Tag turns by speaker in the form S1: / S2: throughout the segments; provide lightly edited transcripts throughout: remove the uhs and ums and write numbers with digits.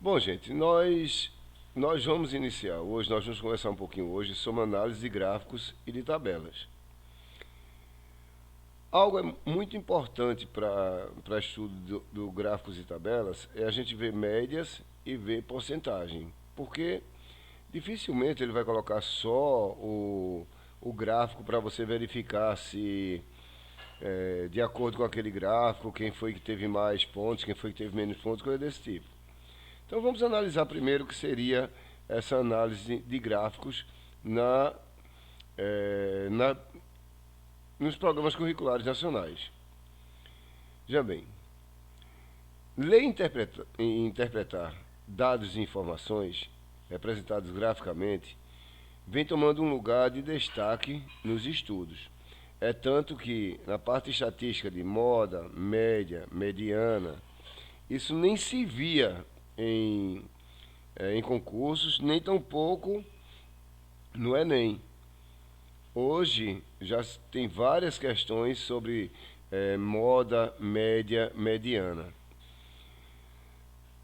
S1: Bom, gente, nós vamos iniciar hoje, nós vamos conversar um pouquinho hoje sobre análise de gráficos e de tabelas. Algo muito importante para estudo do gráficos e tabelas é a gente ver médias e ver porcentagem, porque dificilmente ele vai colocar só o gráfico para você verificar se de acordo com aquele gráfico, quem foi que teve mais pontos, quem foi que teve menos pontos, coisa desse tipo. Então vamos analisar primeiro o que seria essa análise de gráficos na, eh, na- nos programas curriculares nacionais. Já bem, ler e interpretar dados e informações representados graficamente vem tomando um lugar de destaque nos estudos. É tanto que na parte estatística de moda, média, mediana, isso nem se via em, em concursos, nem tampouco no Enem. Hoje já tem várias questões sobre moda, média, mediana.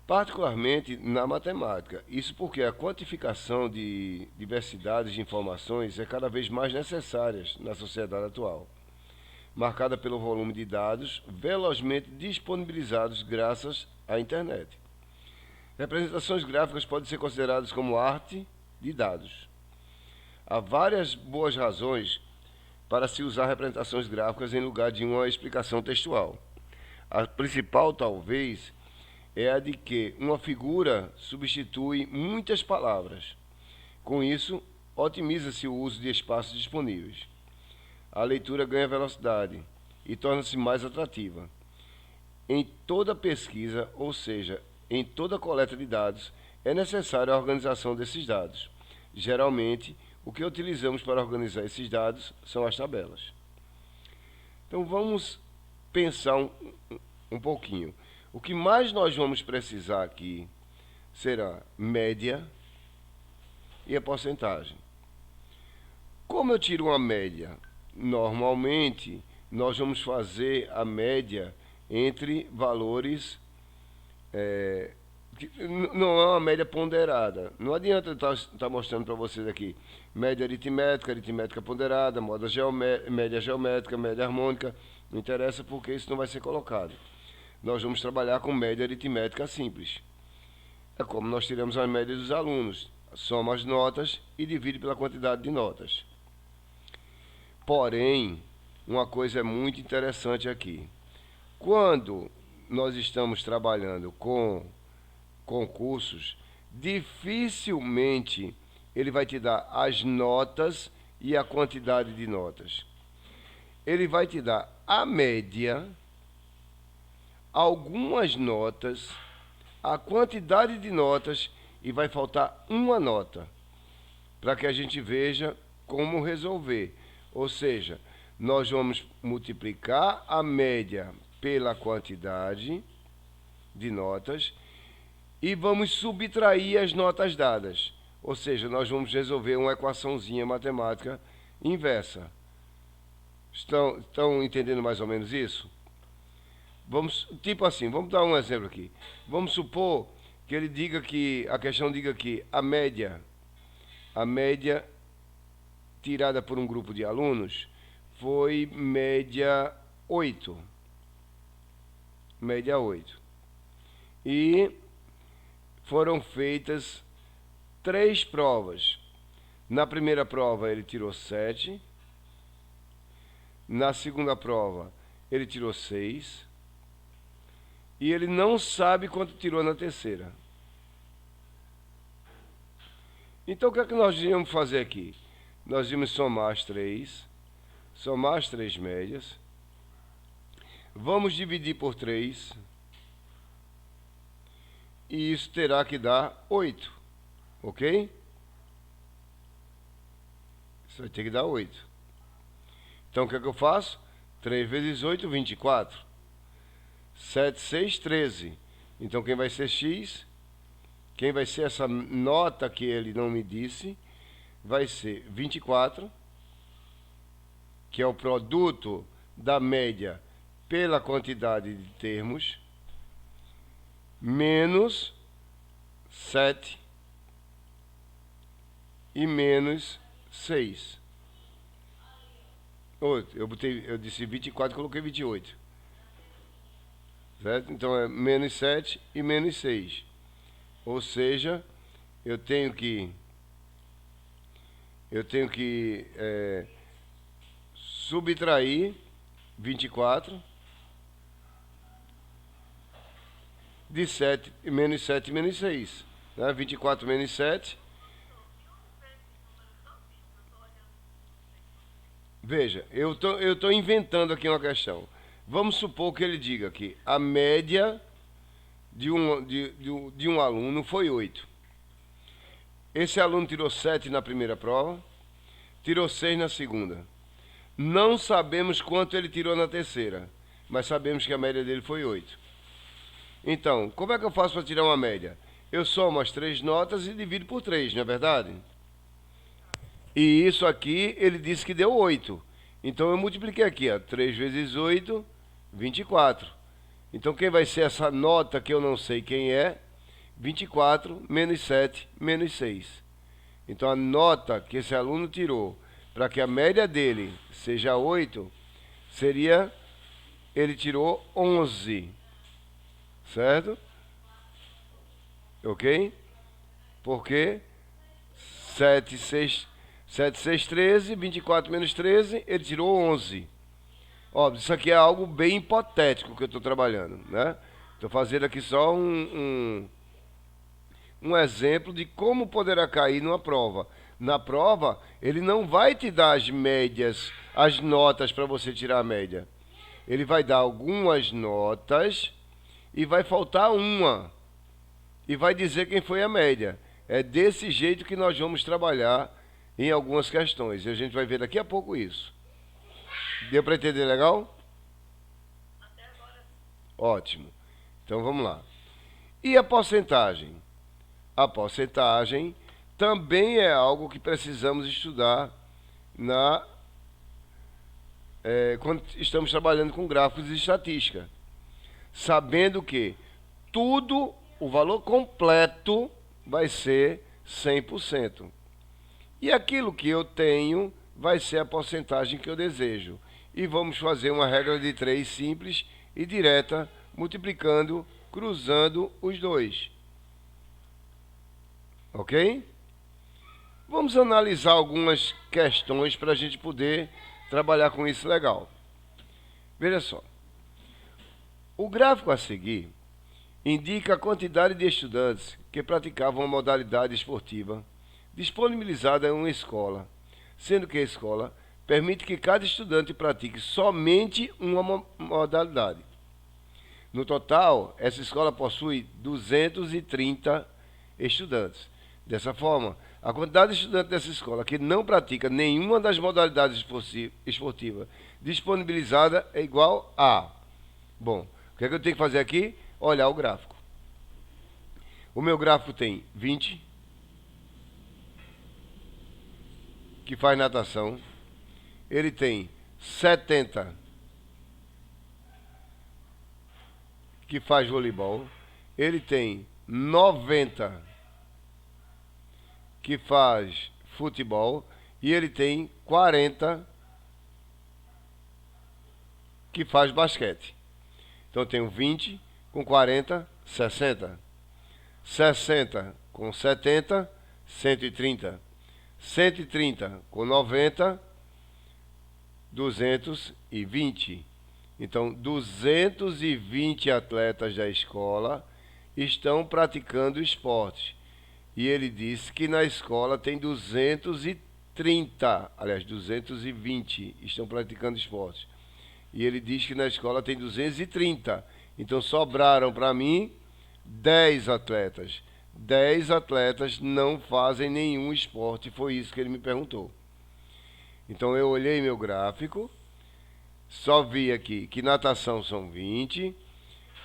S1: Particularmente na matemática. Isso porque a quantificação de diversidades de informações é cada vez mais necessária na sociedade atual, marcada pelo volume de dados velozmente disponibilizados graças à internet. Representações gráficas podem ser consideradas como arte de dados. Há várias boas razões para se usar representações gráficas em lugar de uma explicação textual. A principal, talvez, é a de que uma figura substitui muitas palavras. Com isso, otimiza-se o uso de espaços disponíveis. A leitura ganha velocidade e torna-se mais atrativa. Em toda pesquisa, ou seja, em toda coleta de dados, é necessária a organização desses dados. Geralmente, o que utilizamos para organizar esses dados são as tabelas. Então vamos pensar um pouquinho. O que mais nós vamos precisar aqui será média e a porcentagem. Como eu tiro uma média? Normalmente, nós vamos fazer a média entre valores não é uma média ponderada. Não adianta eu estar mostrando para vocês aqui média aritmética, aritmética ponderada, média geométrica, média harmônica. Não interessa porque isso não vai ser colocado. Nós vamos trabalhar com média aritmética simples. É como nós tiramos a média dos alunos. Soma as notas e divide pela quantidade de notas. Porém, uma coisa é muito interessante aqui. Quando nós estamos trabalhando com concursos, dificilmente ele vai te dar as notas e a quantidade de notas. Ele vai te dar a média, algumas notas, a quantidade de notas e vai faltar uma nota para que a gente veja como resolver. Ou seja, nós vamos multiplicar a média pela quantidade de notas e vamos subtrair as notas dadas. Ou seja, nós vamos resolver uma equaçãozinha matemática inversa. Estão entendendo mais ou menos isso? Vamos, tipo assim, vamos dar um exemplo aqui. Vamos supor que ele diga que, a questão diga que a média tirada por um grupo de alunos foi média 8. Média 8. E foram feitas 3 provas. Na primeira prova ele tirou 7. Na segunda prova ele tirou 6. E ele não sabe quanto tirou na terceira. Então o que é que nós íamos fazer aqui? Nós íamos somar as três médias. Vamos dividir por 3. E isso terá que dar 8. Ok? Isso vai ter que dar 8. Então o que é que eu faço? 3 vezes 8, 24. 7, 6, 13. Então quem vai ser x? Quem vai ser essa nota que ele não me disse? Vai ser 24, que é o produto da média pela quantidade de termos, menos 7 e menos 6. Eu disse 24 e coloquei 28. Certo? Então é menos 7 e menos 6. Ou seja, eu tenho que subtrair 24 de 7 e menos 6. Né? 24 menos 7. Veja, eu tô inventando aqui uma questão. Vamos supor que ele diga que a média de um aluno foi 8. Esse aluno tirou 7 na primeira prova, tirou 6 na segunda. Não sabemos quanto ele tirou na terceira, mas sabemos que a média dele foi 8. Então, como é que eu faço para tirar uma média? Eu somo as 3 notas e divido por 3, não é verdade? E isso aqui, ele disse que deu 8. Então, eu multipliquei aqui, ó, 3 vezes 8, 24. Então, quem vai ser essa nota que eu não sei quem é? 24 menos 7 menos 6. Então, a nota que esse aluno tirou para que a média dele seja 8, seria, ele tirou 11. Certo? Ok? Porque 7, 6, 13, 24 menos 13, ele tirou 11. Óbvio, isso aqui é algo bem hipotético que eu estou trabalhando, né? Estou fazendo aqui só um exemplo de como poderá cair numa prova. Na prova, ele não vai te dar as médias, as notas para você tirar a média. Ele vai dar algumas notas e vai faltar uma. E vai dizer quem foi a média. É desse jeito que nós vamos trabalhar em algumas questões. E a gente vai ver daqui a pouco isso. Deu para entender legal? Até agora. Ótimo. Então vamos lá. E a porcentagem? A porcentagem também é algo que precisamos estudar quando estamos trabalhando com gráficos de estatística. Sabendo que tudo, o valor completo vai ser 100%. E aquilo que eu tenho vai ser a porcentagem que eu desejo. E vamos fazer uma regra de 3 simples e direta, multiplicando, cruzando os dois. Ok? Vamos analisar algumas questões para a gente poder trabalhar com isso legal. Veja só. O gráfico a seguir indica a quantidade de estudantes que praticavam a modalidade esportiva disponibilizada em uma escola, sendo que a escola permite que cada estudante pratique somente uma modalidade. No total, essa escola possui 230 estudantes. Dessa forma, a quantidade de estudantes dessa escola que não pratica nenhuma das modalidades esportivas disponibilizada é igual a... Bom, o que é que eu tenho que fazer aqui? Olhar o gráfico. O meu gráfico tem 20, que faz natação. Ele tem 70, que faz voleibol. Ele tem 90, que faz futebol. E ele tem 40, que faz basquete. Então eu tenho 20 com 40, 60. 60 com 70, 130. 130 com 90, 220. Então, 220 atletas da escola estão praticando esportes. E ele disse que na escola tem 230, aliás, 220 estão praticando esportes. E ele diz que na escola tem 230. Então, sobraram para mim 10 atletas. 10 atletas não fazem nenhum esporte, foi isso que ele me perguntou. Então eu olhei meu gráfico, só vi aqui que natação são 20,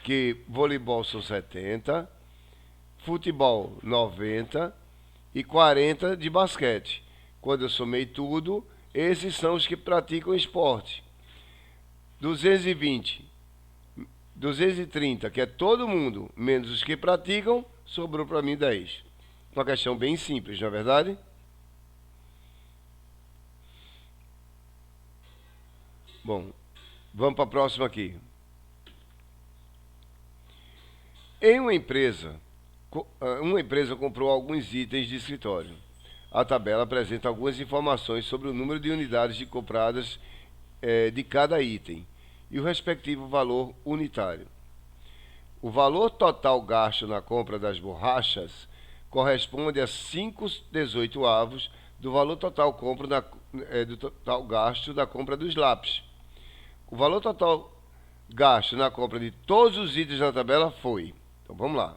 S1: que voleibol são 70, futebol 90 e 40 de basquete. Quando eu somei tudo, esses são os que praticam esporte. 220, 230, que é todo mundo, menos os que praticam, sobrou para mim 10. Uma questão bem simples, não é verdade? Bom, vamos para a próxima aqui. Em uma empresa comprou alguns itens de escritório. A tabela apresenta algumas informações sobre o número de unidades compradas de cada item e o respectivo valor unitário. O valor total gasto na compra das borrachas corresponde a 5/18 do valor total do total gasto da compra dos lápis. O valor total gasto na compra de todos os itens da tabela foi. Então vamos lá.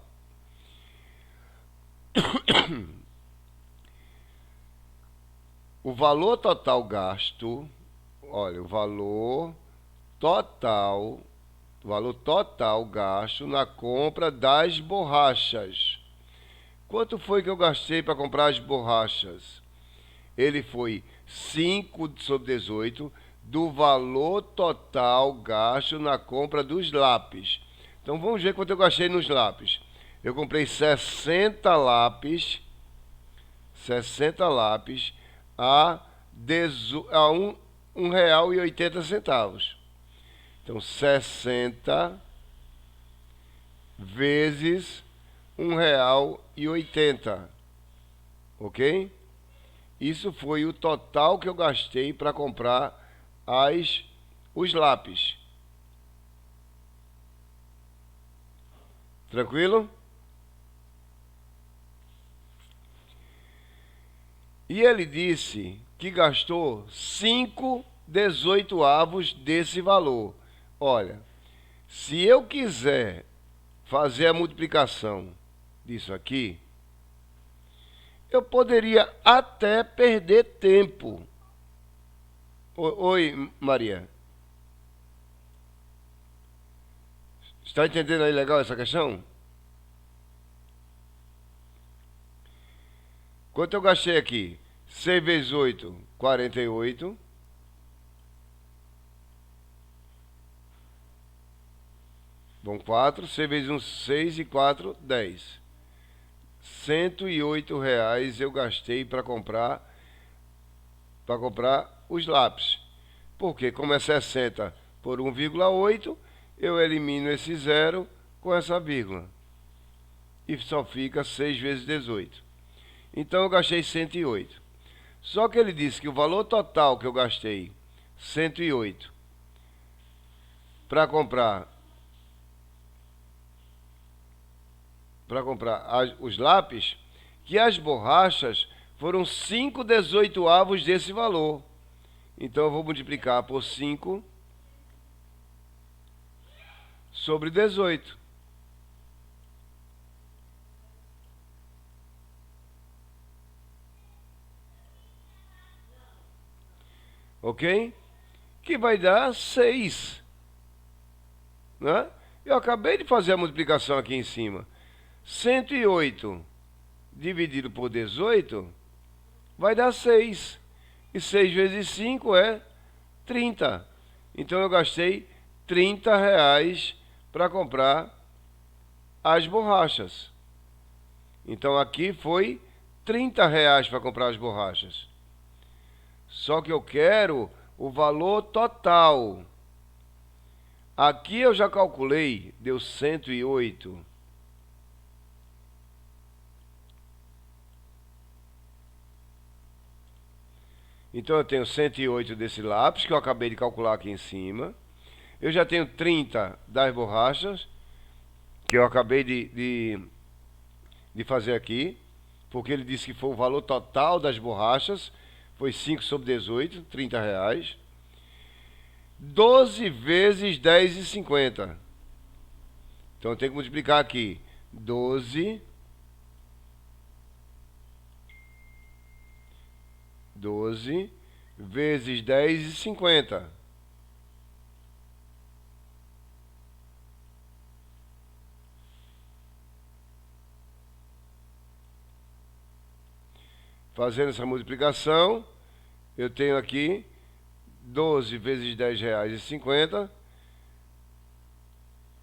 S1: O valor total gasto, olha, o valor total gasto na compra das borrachas. Quanto foi que eu gastei para comprar as borrachas? Ele foi 5/18 do valor total gasto na compra dos lápis. Então vamos ver quanto eu gastei nos lápis. Eu comprei 60 lápis a R$ 1,80. Então 60 vezes R$ 1,80. Ok? Isso foi o total que eu gastei para comprar os lápis. Tranquilo? E ele disse que gastou 5/18 desse valor. Olha, se eu quiser fazer a multiplicação disso aqui, eu poderia até perder tempo. Oi, Maria. Está entendendo aí legal essa questão? Quanto eu gastei aqui? 6 vezes 8, 48. Bom, 4. 6 vezes 1, 6 e 4, 10. R$ 108 eu gastei para comprar os lápis. Porque como é 60 por 1,8, eu elimino esse zero com essa vírgula. E só fica 6 vezes 18. Então eu gastei 108. Só que ele disse que o valor total que eu gastei, 108, para comprar os lápis, que as borrachas foram 5/18 desse valor. Então eu vou multiplicar por 5 sobre 18. Ok? Que vai dar 6. Né? Eu acabei de fazer a multiplicação aqui em cima. 108 dividido por 18 vai dar 6. E 6 vezes 5 é 30. Então eu gastei R$ 30 para comprar as borrachas. Então aqui foi R$ 30 para comprar as borrachas. Só que eu quero o valor total. Aqui eu já calculei, deu 108. Então eu tenho 108 desse lápis, que eu acabei de calcular aqui em cima. Eu já tenho 30 das borrachas, que eu acabei de fazer aqui, porque ele disse que foi o valor total das borrachas, foi 5/18, R$ 30. 12 vezes 10,50. Então eu tenho que multiplicar aqui. 12 vezes 10,50. Fazendo essa multiplicação, eu tenho aqui 12 vezes R$ 10,50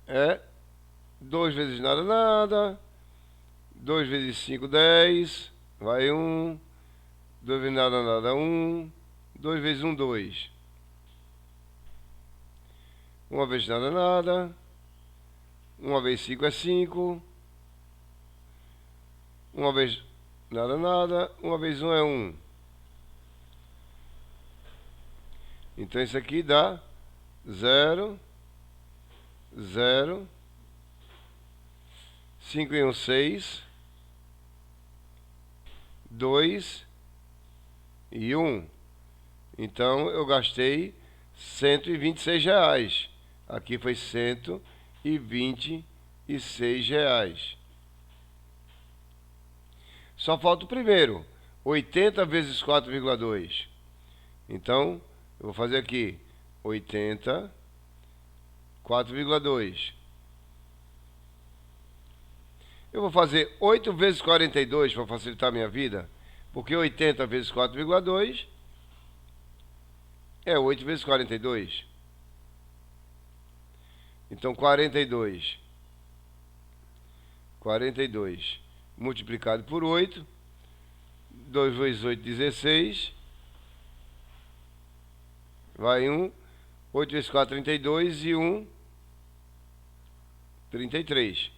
S1: é 2 vezes nada, nada. 2 vezes 5, 10. Vai 1. 2 vezes nada, nada, 1. 2 vezes 1, 2. 1 vezes nada, nada. 1 vezes 5 é 5. 1 vezes nada, nada. 1 vezes 1 é 1. Então isso aqui dá 0, 0. 5 e 1, 6. 2 e 1. Então eu gastei R$ 126. Aqui foi R$ 126. Só falta o primeiro. 80 vezes 4,2. Então, eu vou fazer aqui 80, 4,2. Eu vou fazer 8 vezes 42 para facilitar a minha vida. Porque 80 vezes 4,2 é 8 vezes 42. Então, 42 multiplicado por 8. 2 vezes 8, 16. Vai 1. 8 vezes 4, 32. E 1, 33.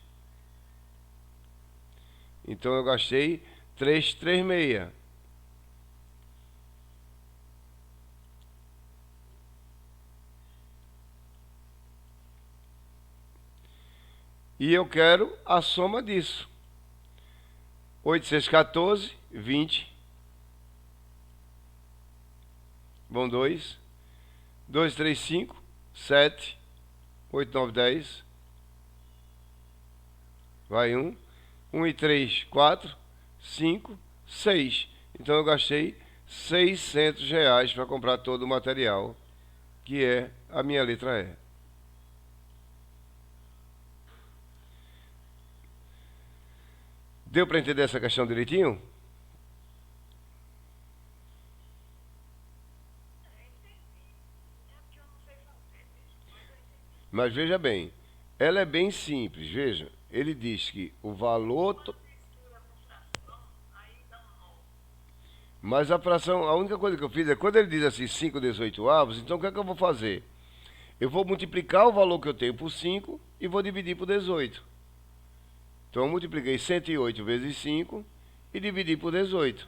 S1: Então eu gastei 336. E eu quero a soma disso. 8 6, 14, 20. Vão 2. 2, 3, 5, 7. 8, 9, 10. Vai 1. 1 e 3, 4. 5, 6. Então eu gastei R$ 600 para comprar todo o material, que é a minha letra E. Deu para entender essa questão direitinho? Mas veja bem, ela é bem simples, veja. Ele diz que o valor... Mas a fração, a única coisa que eu fiz é, quando ele diz assim 5/18, então o que é que eu vou fazer? Eu vou multiplicar o valor que eu tenho por 5 e vou dividir por 18. Então eu multipliquei 108 vezes 5 e dividi por 18.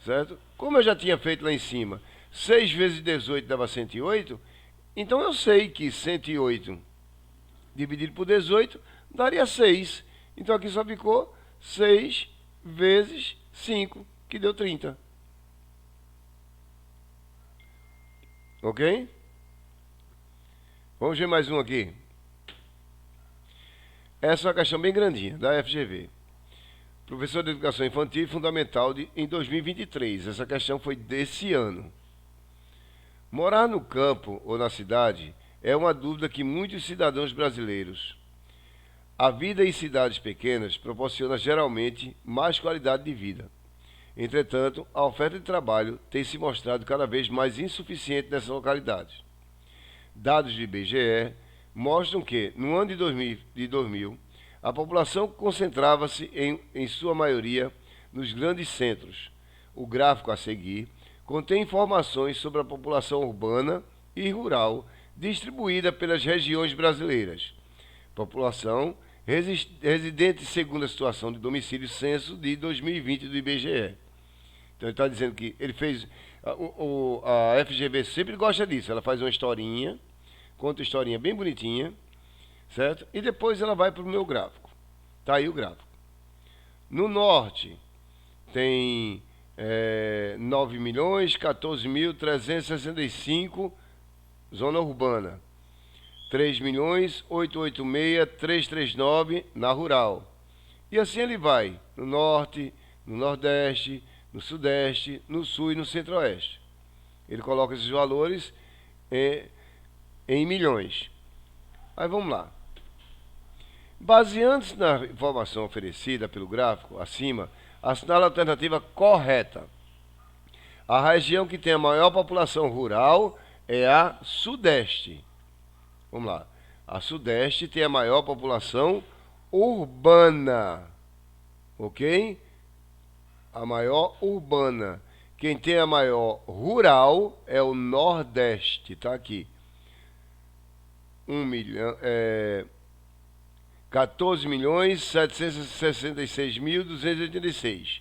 S1: Certo? Como eu já tinha feito lá em cima, 6 vezes 18 dava 108, então eu sei que 108 dividido por 18 daria 6. Então aqui só ficou 6 vezes 5, que deu 30. Ok? Vamos ver mais um aqui. Essa é uma questão bem grandinha, da FGV. Professor de Educação Infantil e Fundamental em 2023. Essa questão foi desse ano. Morar no campo ou na cidade é uma dúvida que muitos cidadãos brasileiros. A vida em cidades pequenas proporciona geralmente mais qualidade de vida. Entretanto, a oferta de trabalho tem se mostrado cada vez mais insuficiente nessas localidades. Dados do IBGE mostram que, no ano de 2000 a população concentrava-se em sua maioria nos grandes centros. O gráfico a seguir contém informações sobre a população urbana e rural distribuída pelas regiões brasileiras. População residente segundo a situação de domicílio censo de 2020 do IBGE. Então ele está dizendo que ele fez... A FGV sempre gosta disso. Ela faz uma historinha, conta uma historinha bem bonitinha, certo? E depois ela vai para o meu gráfico. Está aí o gráfico. No norte tem 9.014.365 zona urbana. 3.886.339 na rural. E assim ele vai, no norte, no nordeste, no sudeste, no sul e no centro-oeste. Ele coloca esses valores em milhões. Aí vamos lá. Baseando-se na informação oferecida pelo gráfico acima, assinala a alternativa correta. A região que tem a maior população rural é a sudeste. Vamos lá. A sudeste tem a maior população urbana. ok? A maior urbana. Quem tem a maior rural é o Nordeste, tá aqui. 14.766.286,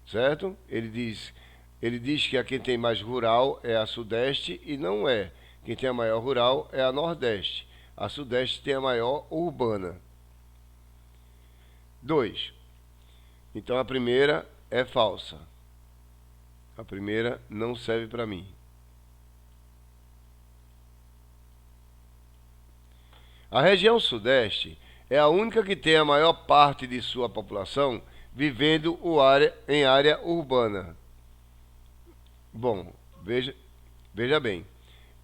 S1: certo? Ele diz que a quem tem mais rural é a Sudeste e não é. Quem tem a maior rural é a Nordeste. A Sudeste tem a maior urbana. 2. Então a primeira é falsa. A primeira não serve para mim. A região Sudeste é a única que tem a maior parte de sua população vivendo em área urbana. Bom, veja bem.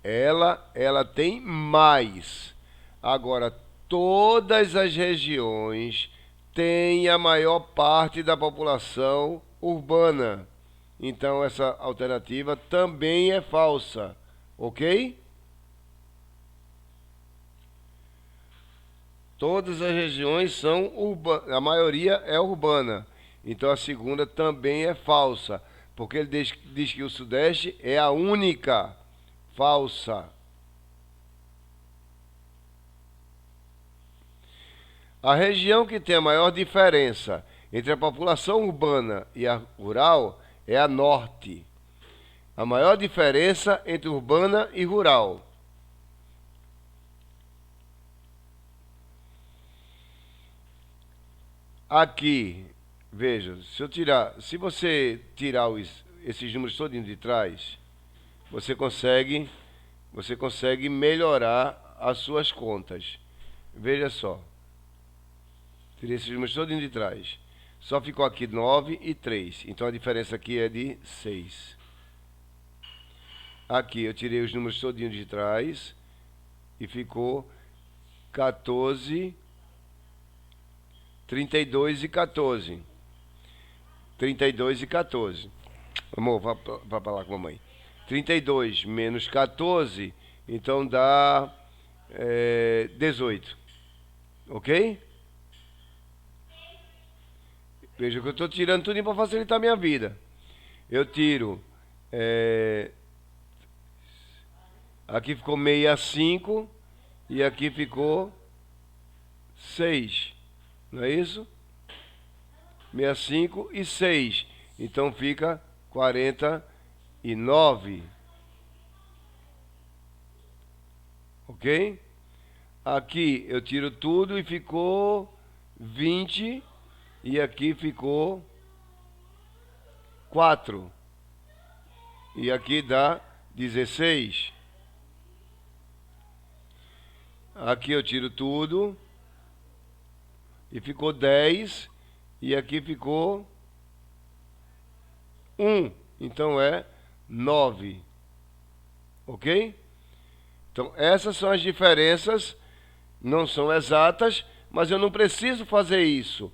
S1: Ela tem mais. Agora, todas as regiões têm a maior parte da população urbana. Então, essa alternativa também é falsa. Ok? Todas as regiões são urbanas, a maioria é urbana. Então, a segunda também é falsa. Porque ele diz que o Sudeste é a única. Falsa. A região que tem a maior diferença entre a população urbana e a rural é a Norte. A maior diferença entre urbana e rural. Aqui, veja, se você tirar esses números todinhos de trás, você consegue melhorar as suas contas. Veja só. Tirei esses números todinhos de trás. Só ficou aqui 9 e 3. Então a diferença aqui é de 6. Aqui eu tirei os números todinhos de trás e ficou 14, 32 e 14. 32 e 14. Amor, vá pra lá com a mamãe. 32 menos 14, então dá 18. Ok? Veja que eu estou tirando tudo para facilitar a minha vida. Eu tiro. Aqui ficou 65 e aqui ficou 6. Não é isso? 65 e 6. Então fica 49. Ok? Aqui eu tiro tudo e ficou 20. E aqui ficou 4. E aqui dá 16. Aqui eu tiro tudo. E ficou 10. E aqui ficou 1. Então é 9. Ok? Então essas são as diferenças. Não são exatas, mas eu não preciso fazer isso.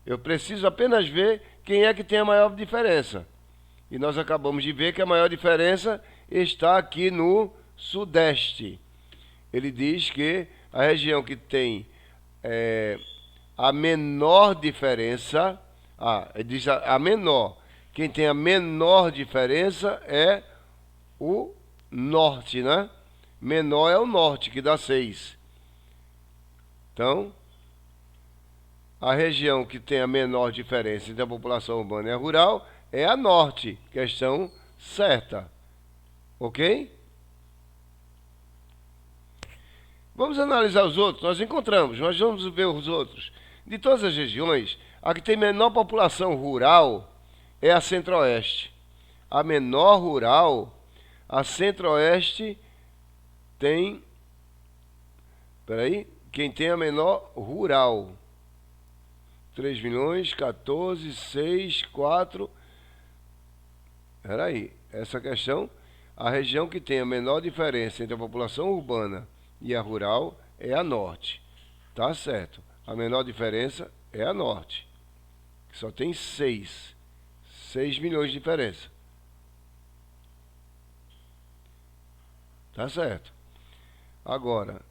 S1: Eu preciso apenas ver quem é que tem a maior diferença. E nós acabamos de ver que a maior diferença está aqui no Sudeste. Ele diz que a região que tem a menor diferença... ele diz a menor. Quem tem a menor diferença é o Norte, né? Menor é o Norte, que dá 6. Então... a região que tem a menor diferença entre a população urbana e a rural é a Norte. Questão certa. Ok? Vamos analisar os outros. Nós vamos ver os outros. De todas as regiões, a que tem menor população rural é a Centro-Oeste. A menor rural, a Centro-Oeste tem... quem tem a menor rural... 3 milhões, 14, 6, 4. Peraí, essa questão, a região que tem a menor diferença entre a população urbana e a rural é a Norte. Tá certo. A menor diferença é a Norte, que só tem 6. 6 milhões de diferença. Tá certo. Agora,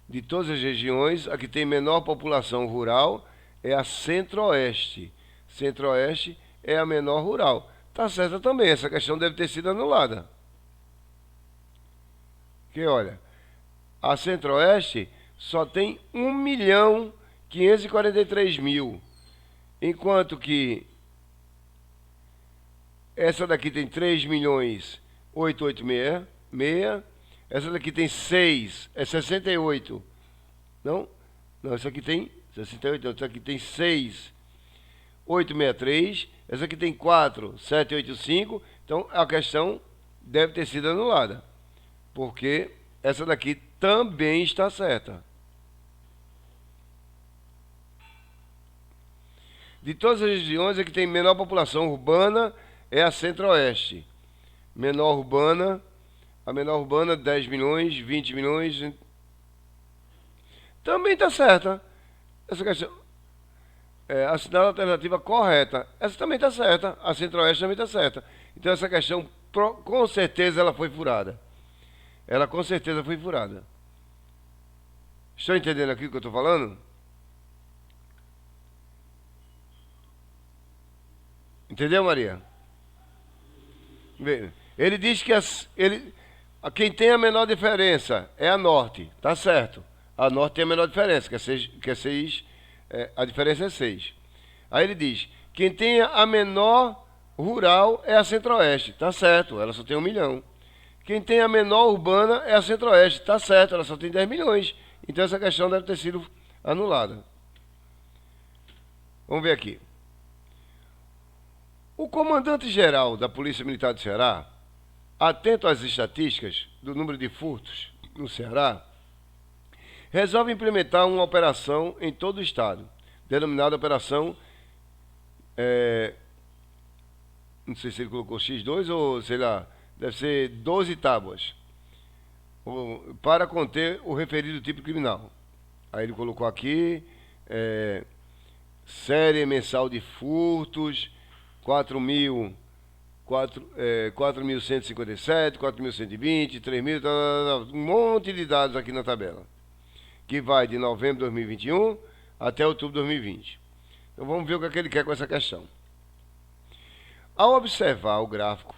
S1: de todas as regiões, a que tem menor população rural é a Centro-Oeste. Centro-Oeste é a menor rural. Tá certa também, essa questão deve ter sido anulada. Porque, olha, a Centro-Oeste só tem 1.543.000, enquanto que essa daqui tem 3.886.000, essa daqui tem 6, é 68. Não, essa aqui tem 68, não, essa aqui tem 6.863, essa aqui tem 4.785. Então a questão deve ter sido anulada, porque essa daqui também está certa. De todas as regiões, a que tem menor população urbana é a Centro-Oeste. A menor urbana, 10 milhões, 20 milhões. Também está certa. Essa questão é assinala a alternativa correta. Essa também está certa. A Centro-Oeste também está certa. Então essa questão, com certeza, ela foi furada. Ela com certeza foi furada. Estão entendendo aqui o que eu estou falando? Entendeu, Maria? Ele diz que quem tem a menor diferença é a Norte. Tá certo. A Norte tem a menor diferença, que é 6, a diferença é 6. Aí ele diz, quem tem a menor rural é a Centro-Oeste. Tá certo, ela só tem 1 milhão. Quem tem a menor urbana é a Centro-Oeste. Tá certo, ela só tem 10 milhões. Então essa questão deve ter sido anulada. Vamos ver aqui. O comandante-geral da Polícia Militar do Ceará, atento às estatísticas do número de furtos no Ceará, resolve implementar uma operação em todo o estado, denominada Operação, não sei se ele colocou X2 ou, sei lá, deve ser 12 tábuas, para conter o referido tipo criminal. Aí ele colocou aqui, série mensal de furtos, 4.157, 4.120, 3.000, um monte de dados aqui na tabela, que vai de novembro de 2021 até outubro de 2020. Então vamos ver o que é que ele quer com essa questão. Ao observar o gráfico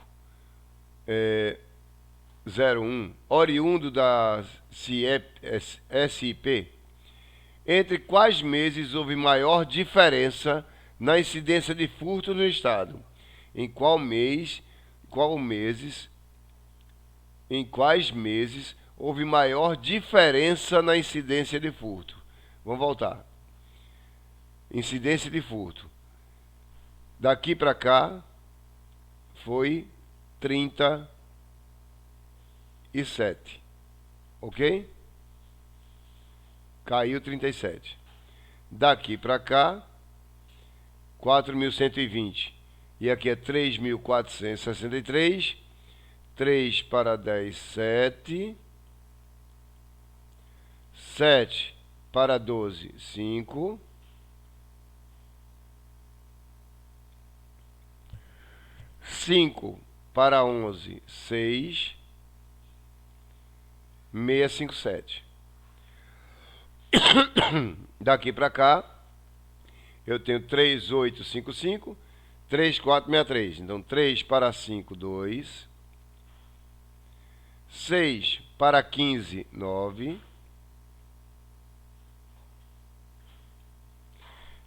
S1: 01, oriundo da SIP, entre quais meses houve maior diferença na incidência de furto no estado? Em quais meses houve maior diferença na incidência de furto? Vamos voltar. Incidência de furto. Daqui para cá foi 37. Ok? Caiu 37. Daqui para cá 4.120. E aqui é 3.463. 3 para 10, 7. 7 para 12, 5. 5 para 11, 6. 657. Daqui para cá eu tenho 3855, 3463. Então 3 para 5, 2. 6 para 15, 9.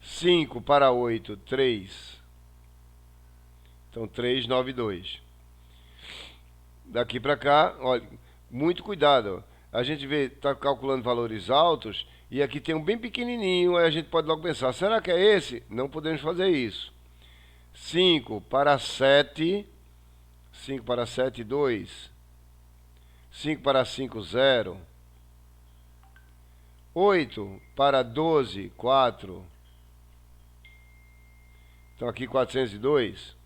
S1: 5 para 8, 3. Então 392. Daqui para cá, olha, muito cuidado. A gente vê, está calculando valores altos e aqui tem um bem pequenininho, aí a gente pode logo pensar, será que é esse? Não podemos fazer isso. 5 para 7, 5 para 7, 2. 5 para 5, 0. 8 para 12, 4. Então aqui 402.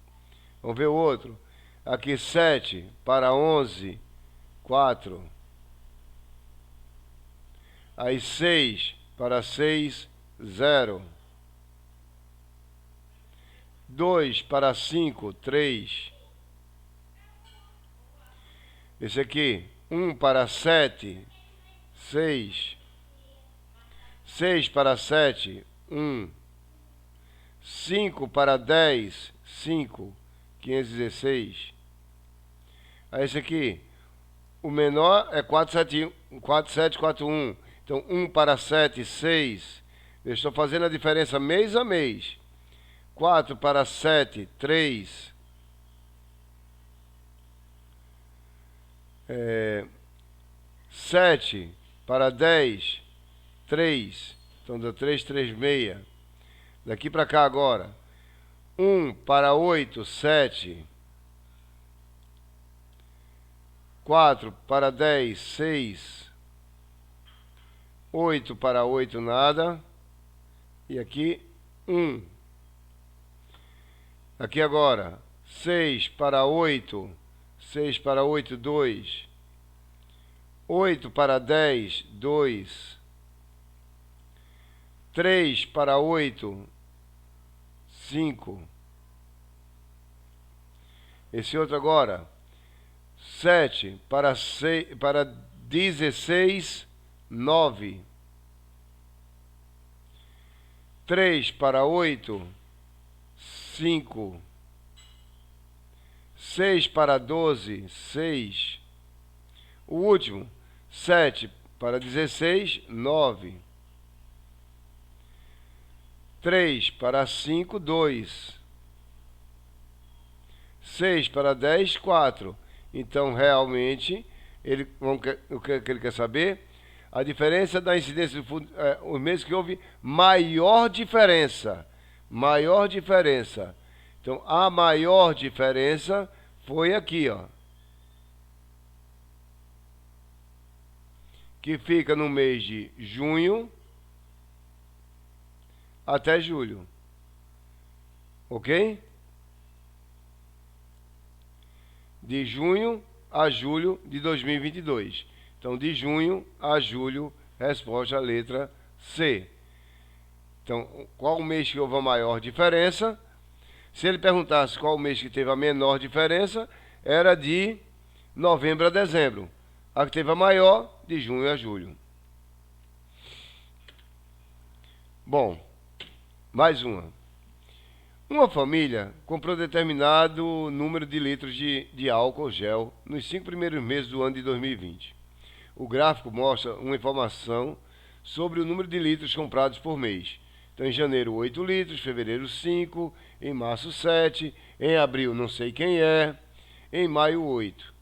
S1: Vamos ver o outro. Aqui 7 para 11, 4. Aí 6 para 6, 0. 2 para 5, 3. Esse aqui, 1 para 7, 6. 6 para 7, 1. 5 para 10, 5, 516. Aí esse aqui, o menor é 4741. Então, 1 para 7, 6. Eu estou fazendo a diferença mês a mês. 4 para 7, 3. 7 para 10, 3. Então, deu 336. Daqui para cá agora. 1 para 8, 7. 4 para 10, 6. 8 para 8, nada. E aqui, 1. Aqui agora, 6 para 8. 6 para 8, 2. 8 para 10, 2. 3 para 8, 5. Esse outro agora, 7 para 6, para 16, 9. 3 para 8, 5. 6 para 12, 6. O último, 7 para 16, 9. 3 para 5, 2. 6 para 10, 4. Então, realmente, o que ele quer saber? A diferença da incidência do fundo, os meses que houve maior diferença. Maior diferença. Então, a maior diferença foi aqui, ó. Que fica no mês de junho até julho. Ok? De junho a julho de 2022. Então, de junho a julho, resposta à letra C. Então, qual o mês que houve a maior diferença? Se ele perguntasse qual o mês que teve a menor diferença, era de novembro a dezembro. A que teve a maior, de junho a julho. Bom, mais uma. Uma família comprou determinado número de litros de álcool gel nos 5 primeiros meses do ano de 2020. O gráfico mostra uma informação sobre o número de litros comprados por mês. Então, em janeiro, 8 litros, fevereiro, 5, em março, 7, em abril, não sei quem é, em maio, 8.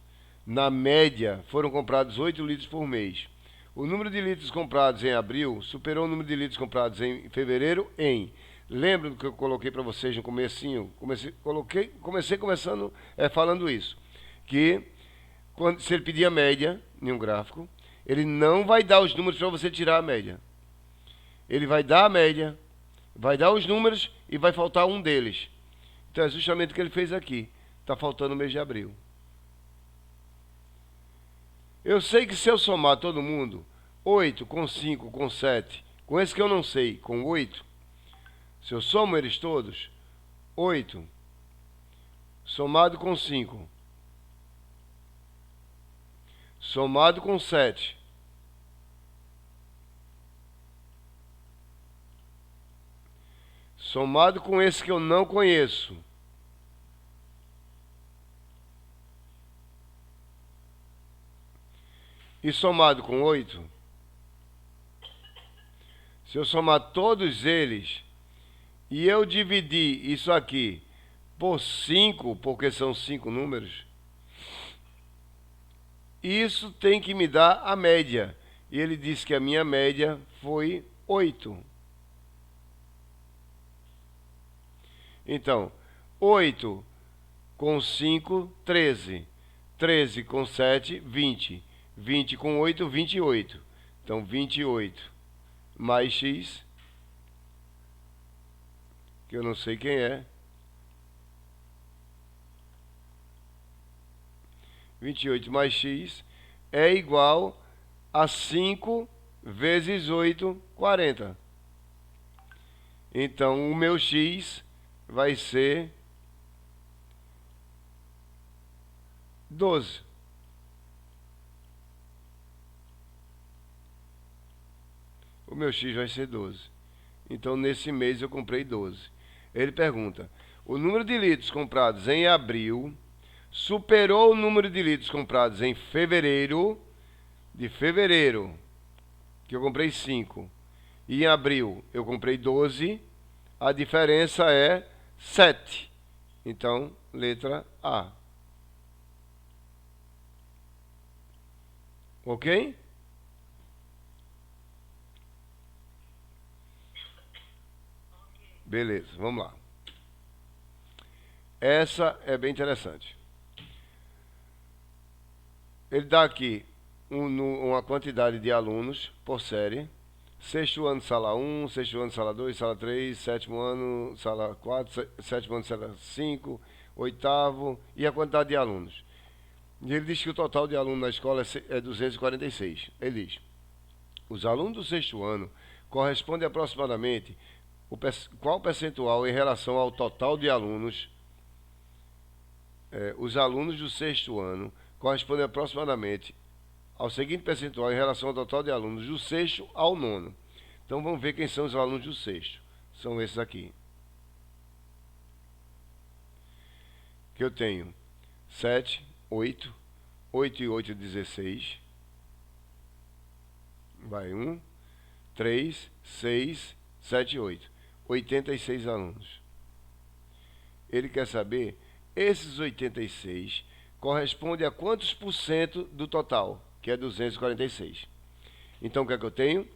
S1: Na média, foram comprados 8 litros por mês. O número de litros comprados em abril superou o número de litros comprados em fevereiro em... Lembra do que eu coloquei para vocês no comecinho? Comecei começando falando isso. Que se ele pedir a média em um gráfico, ele não vai dar os números para você tirar a média. Ele vai dar a média, vai dar os números e vai faltar um deles. Então é justamente o que ele fez aqui. Está faltando o mês de abril. Eu sei que se eu somar todo mundo, 8 com 5 com 7, com esse que eu não sei, com 8, se eu somo eles todos, 8 somado com 5, somado com 7, somado com esse que eu não conheço, e somado com 8, se eu somar todos eles e eu dividir isso aqui por 5, porque são 5 números, isso tem que me dar a média. E ele disse que a minha média foi 8. Então, 8 com 5, 13. 13 com 7, 20. 20 com 8, 28. Então, 28 mais x, que eu não sei quem é. 28 mais x é igual a 5 vezes 8, 40. Então, o meu x vai ser 12. O meu x vai ser 12. Então, nesse mês eu comprei 12. Ele pergunta: o número de litros comprados em abril superou o número de litros comprados em fevereiro, de fevereiro, que eu comprei 5, e em abril eu comprei 12, a diferença é 7. Então, letra A. Ok? Beleza, vamos lá. Essa é bem interessante. Ele dá aqui uma quantidade de alunos por série. Sexto ano, sala 1, sexto ano, sala 2, sala 3, sétimo ano, sala 4, sétimo ano, sala 5, oitavo e a quantidade de alunos. E ele diz que o total de alunos na escola é 246. Ele diz: os alunos do sexto ano correspondem aproximadamente qual percentual em relação ao total de alunos? Os alunos do sexto ano correspondem aproximadamente ao seguinte percentual em relação ao total de alunos do sexto ao nono. Então vamos ver quem são os alunos do sexto. São esses aqui. Que eu tenho 7, 8, 8 e 8, 16. Vai 1, 3, 6, 7 e 8. 86 alunos. Ele quer saber, esses 86 corresponde a quantos por cento do total, que é 246. Então, o que é que eu tenho?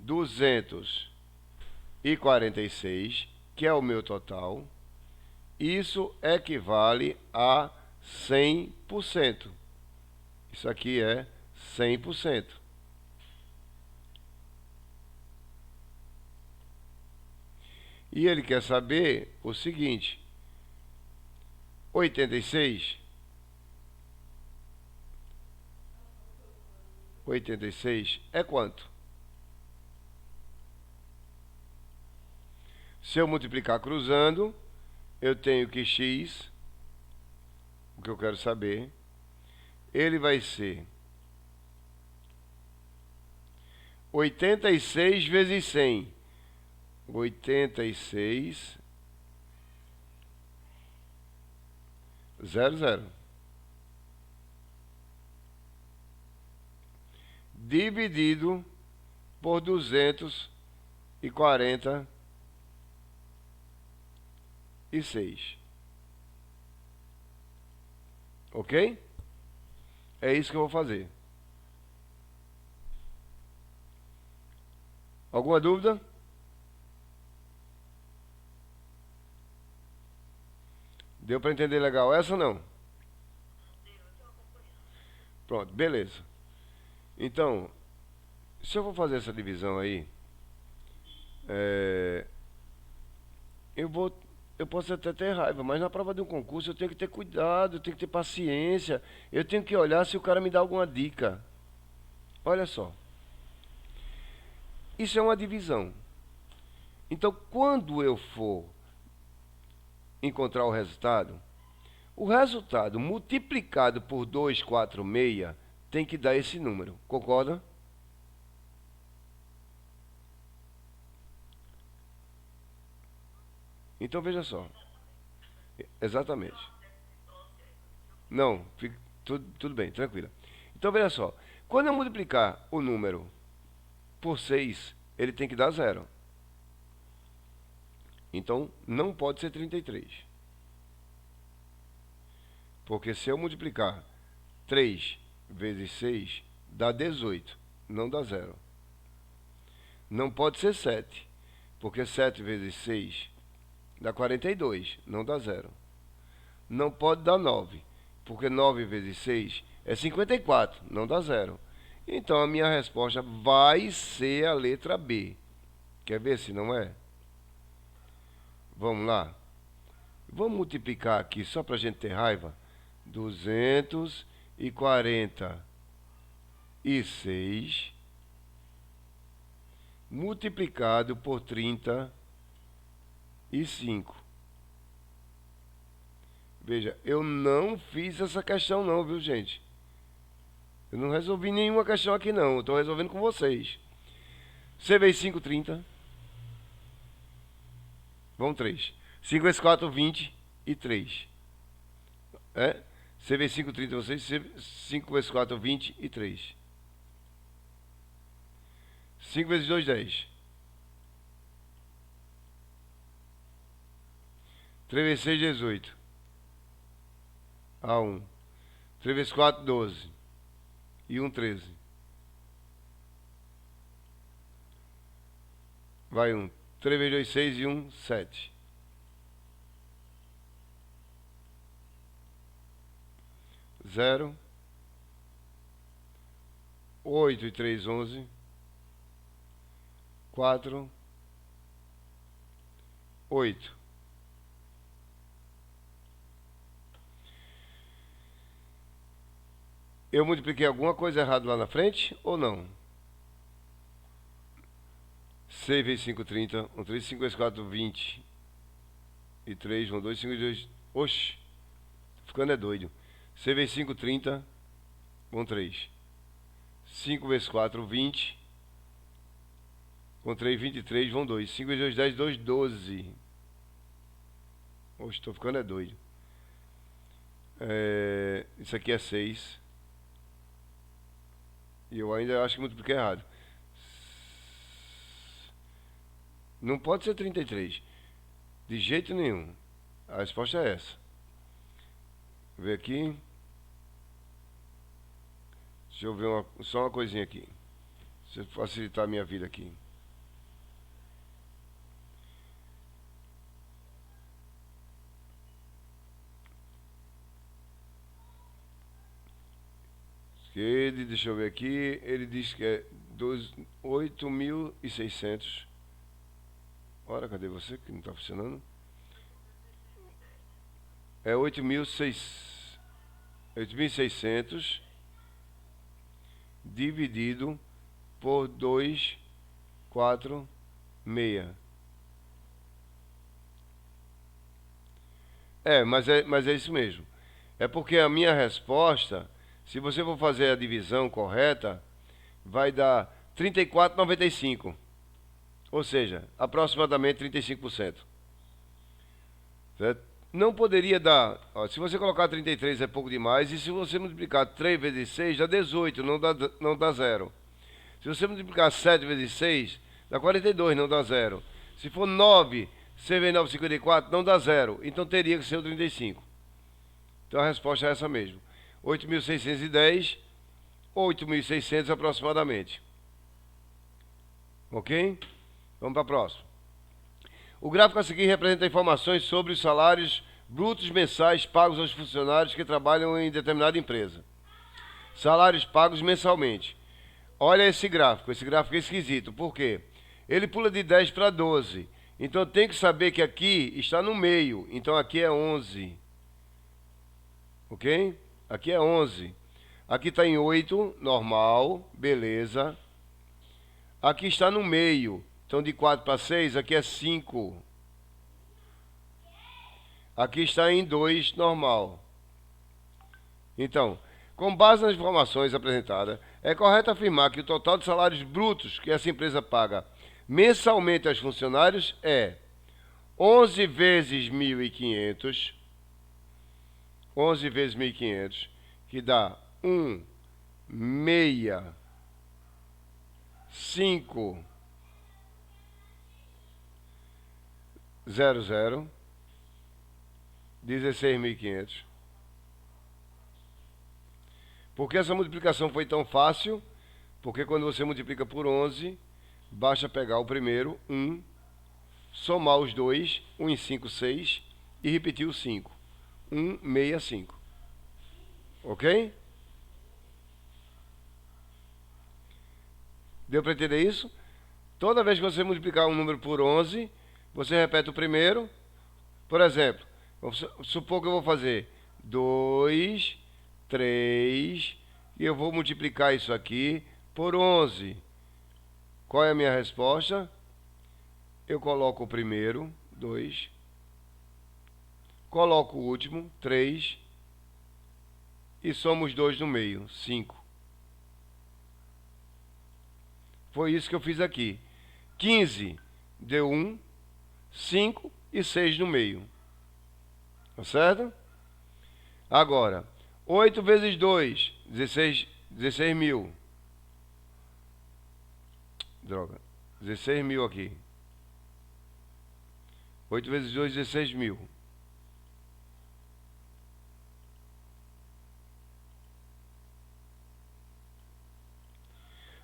S1: 246, que é o meu total. Isso equivale a 100%. Isso aqui é 100%. E ele quer saber o seguinte: 86 é quanto? Se eu multiplicar cruzando, eu tenho que x, o que eu quero saber, ele vai ser 86 vezes 100. 86, 00. Dividido por 246. Ok? É isso que eu vou fazer. Alguma dúvida? Deu para entender legal essa ou não? Pronto, beleza. Então, se eu vou fazer essa divisão aí, eu posso até ter raiva, mas na prova de um concurso eu tenho que ter cuidado, eu tenho que ter paciência, eu tenho que olhar se o cara me dá alguma dica. Olha só, isso é uma divisão. Então, quando eu for encontrar o resultado multiplicado por 246 tem que dar esse número, concorda? Então veja só. Exatamente. Não, tudo bem, tranquila. Então veja só. Quando eu multiplicar o número por 6, ele tem que dar 0. Então não pode ser 33. Porque se eu multiplicar 3 vezes 6, dá 18, não dá 0. Não pode ser 7, porque 7 vezes 6 dá 42, não dá 0. Não pode dar 9, porque 9 vezes 6 é 54, não dá 0. Então a minha resposta vai ser a letra B. Quer ver se não é? Vamos lá. Vamos multiplicar aqui, só para a gente ter raiva. 246 multiplicado por 35. Veja, eu não fiz essa questão não, viu, gente? Eu não resolvi nenhuma questão aqui não, eu estou resolvendo com vocês. C vezes 5, 30. Vão 3. 5 vezes 4, 23. É? CV5, 30, vocês. 5 vezes 4, 23. 5 vezes 2, 10. 3 vezes 6, 18. A1. 3 vezes 4, 12. E 1, 13. Vai 1. 3 vezes 2, 6 e 1, 7. 0. 8 e 3, 11. 4. 8. Eu multipliquei alguma coisa errada lá na frente ou não? 6 vezes 5, 30. 1, 3, 5 vezes 4, 20. E 3, 1, 2, 5 vezes 2. Oxi, tô ficando é doido. 6 vezes 5, 30. 1, 3. 5 vezes 4, 20. Com 3, 23, vão 2. 5 vezes 2, 10, 2, 12. Oxe, tô ficando é doido. Isso aqui é 6. E eu ainda acho que multipliquei errado. Não pode ser 33. De jeito nenhum. A resposta é essa. Vou ver aqui. Deixa eu ver só uma coisinha aqui. Deixa eu facilitar a minha vida aqui. Deixa eu ver aqui. Ele diz que é 8.600. Ora, cadê você que não está funcionando? É 8.600 dividido por 246. Mas é isso mesmo. É porque a minha resposta, se você for fazer a divisão correta, vai dar 34,95. Ou seja, aproximadamente 35%. Certo? Não poderia dar. Ó, se você colocar 33 é pouco demais. E se você multiplicar 3 vezes 6, dá 18, não dá 0. Se você multiplicar 7 vezes 6, dá 42, não dá 0. Se for 9, 6 vezes 9, 54, não dá 0. Então teria que ser o 35. Então a resposta é essa mesmo. 8.610, 8.600 aproximadamente. Ok? Vamos para a próxima. O gráfico a seguir representa informações sobre os salários brutos mensais pagos aos funcionários que trabalham em determinada empresa. Salários pagos mensalmente. Olha esse gráfico é esquisito. Por quê? Ele pula de 10 para 12. Então tem que saber que aqui está no meio. Então aqui é 11. Ok? Aqui é 11. Aqui está em 8, normal, beleza. Aqui está no meio. Então de 4 para 6, aqui é 5. Aqui está em 2, normal. Então, com base nas informações apresentadas, é correto afirmar que o total de salários brutos que essa empresa paga mensalmente aos funcionários é 11 vezes 1.500. 11 vezes 1.500, que dá 1,6500. 16.500. Por que essa multiplicação foi tão fácil? Porque quando você multiplica por 11, basta pegar o primeiro, 1, somar os dois, 1 em 5, 6, e repetir o 5. 165. Ok? Deu para entender isso? Toda vez que você multiplicar um número por 11, você repete o primeiro. Por exemplo, vamos supor que eu vou fazer 2, 3, e eu vou multiplicar isso aqui por 11. Qual é a minha resposta? Eu coloco o primeiro, 2. Coloco o último, 3. E somo os dois no meio, 5. Foi isso que eu fiz aqui. 15 deu 1. 5 e 6 no meio. Tá certo? Agora, 8 vezes 2, 16 mil. Droga, 16 mil aqui. 8 vezes 2, 16 mil.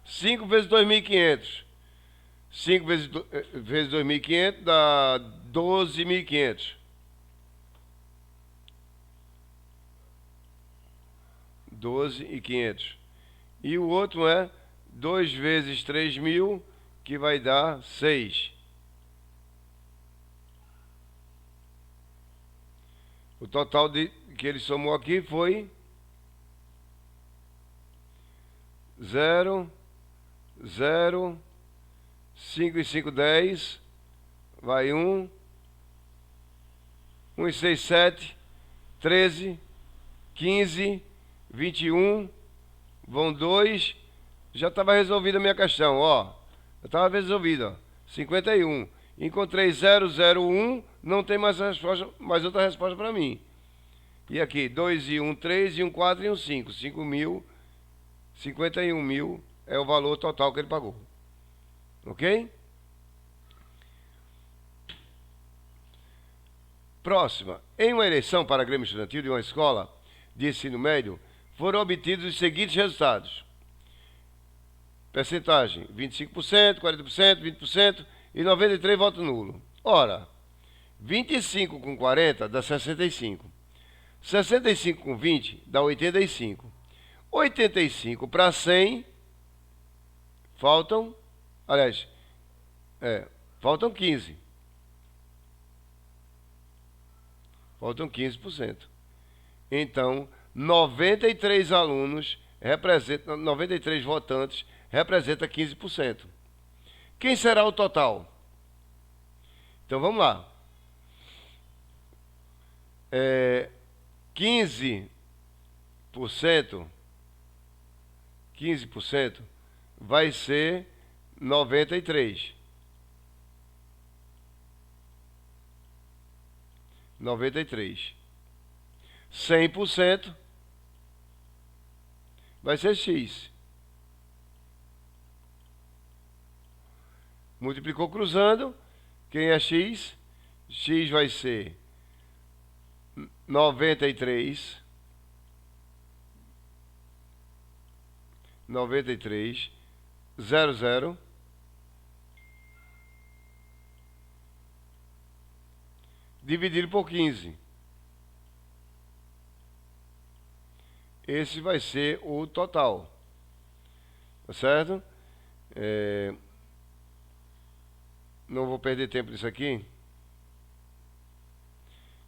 S1: 5 vezes 2.500. 5 vezes 2.500 dá 12.500. 12.500. E o outro é 2 vezes 3.000, que vai dar 6. O total que ele somou aqui foi 0, 0, 5 e 5, 10, vai 1, 1 e 6, 7, 13, 15, 21, vão 2, já estava resolvida a minha questão, ó, já estava resolvida, ó, 51, encontrei 001, não tem mais outra resposta para mim. E aqui, 2 e 1, 3 e 1, 4 e 1, 5, 5.000, 51 mil é o valor total que ele pagou. Ok? Próxima. Em uma eleição para Grêmio Estudantil de uma escola de ensino médio, foram obtidos os seguintes resultados. Percentagem: 25%, 40%, 20% e 93% voto nulo. Ora, 25 com 40 dá 65. 65 com 20 dá 85. 85 para 100, faltam, aliás, faltam 15. Faltam 15%. Então, 93 alunos representam, 93 votantes representa 15%. Quem será o total? Então vamos lá. 15% vai ser 93. 93. 100% vai ser X. Multiplicou cruzando. Quem é X? X vai ser 93. 93. 00. Dividido por 15. Esse vai ser o total. Tá certo? Não vou perder tempo nisso aqui.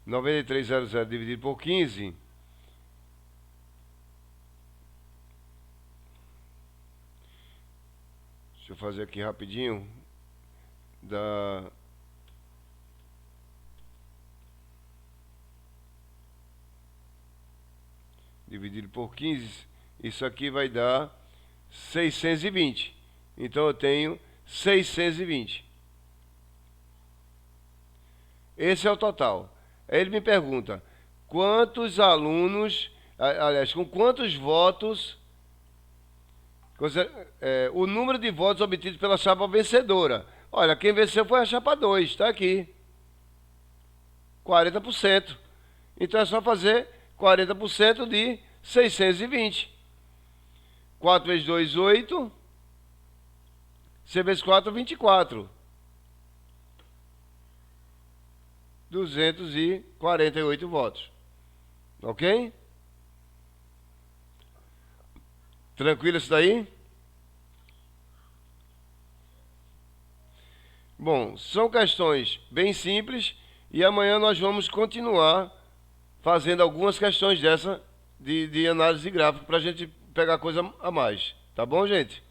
S1: 9300 dividido por 15. Deixa eu fazer aqui rapidinho. Dá... dividido por 15, isso aqui vai dar 620. Então eu tenho 620. Esse é o total. Aí ele me pergunta, quantos alunos, aliás, com quantos votos, o número de votos obtidos pela chapa vencedora. Olha, quem venceu foi a chapa 2, está aqui. 40%. Então é só fazer 40% de 620. 4 vezes 2, 8. C vezes 4, 24. 248 votos. Ok? Tranquilo isso daí? Bom, são questões bem simples e amanhã nós vamos continuar fazendo algumas questões dessa de análise gráfica para a gente pegar coisa a mais. Tá bom, gente?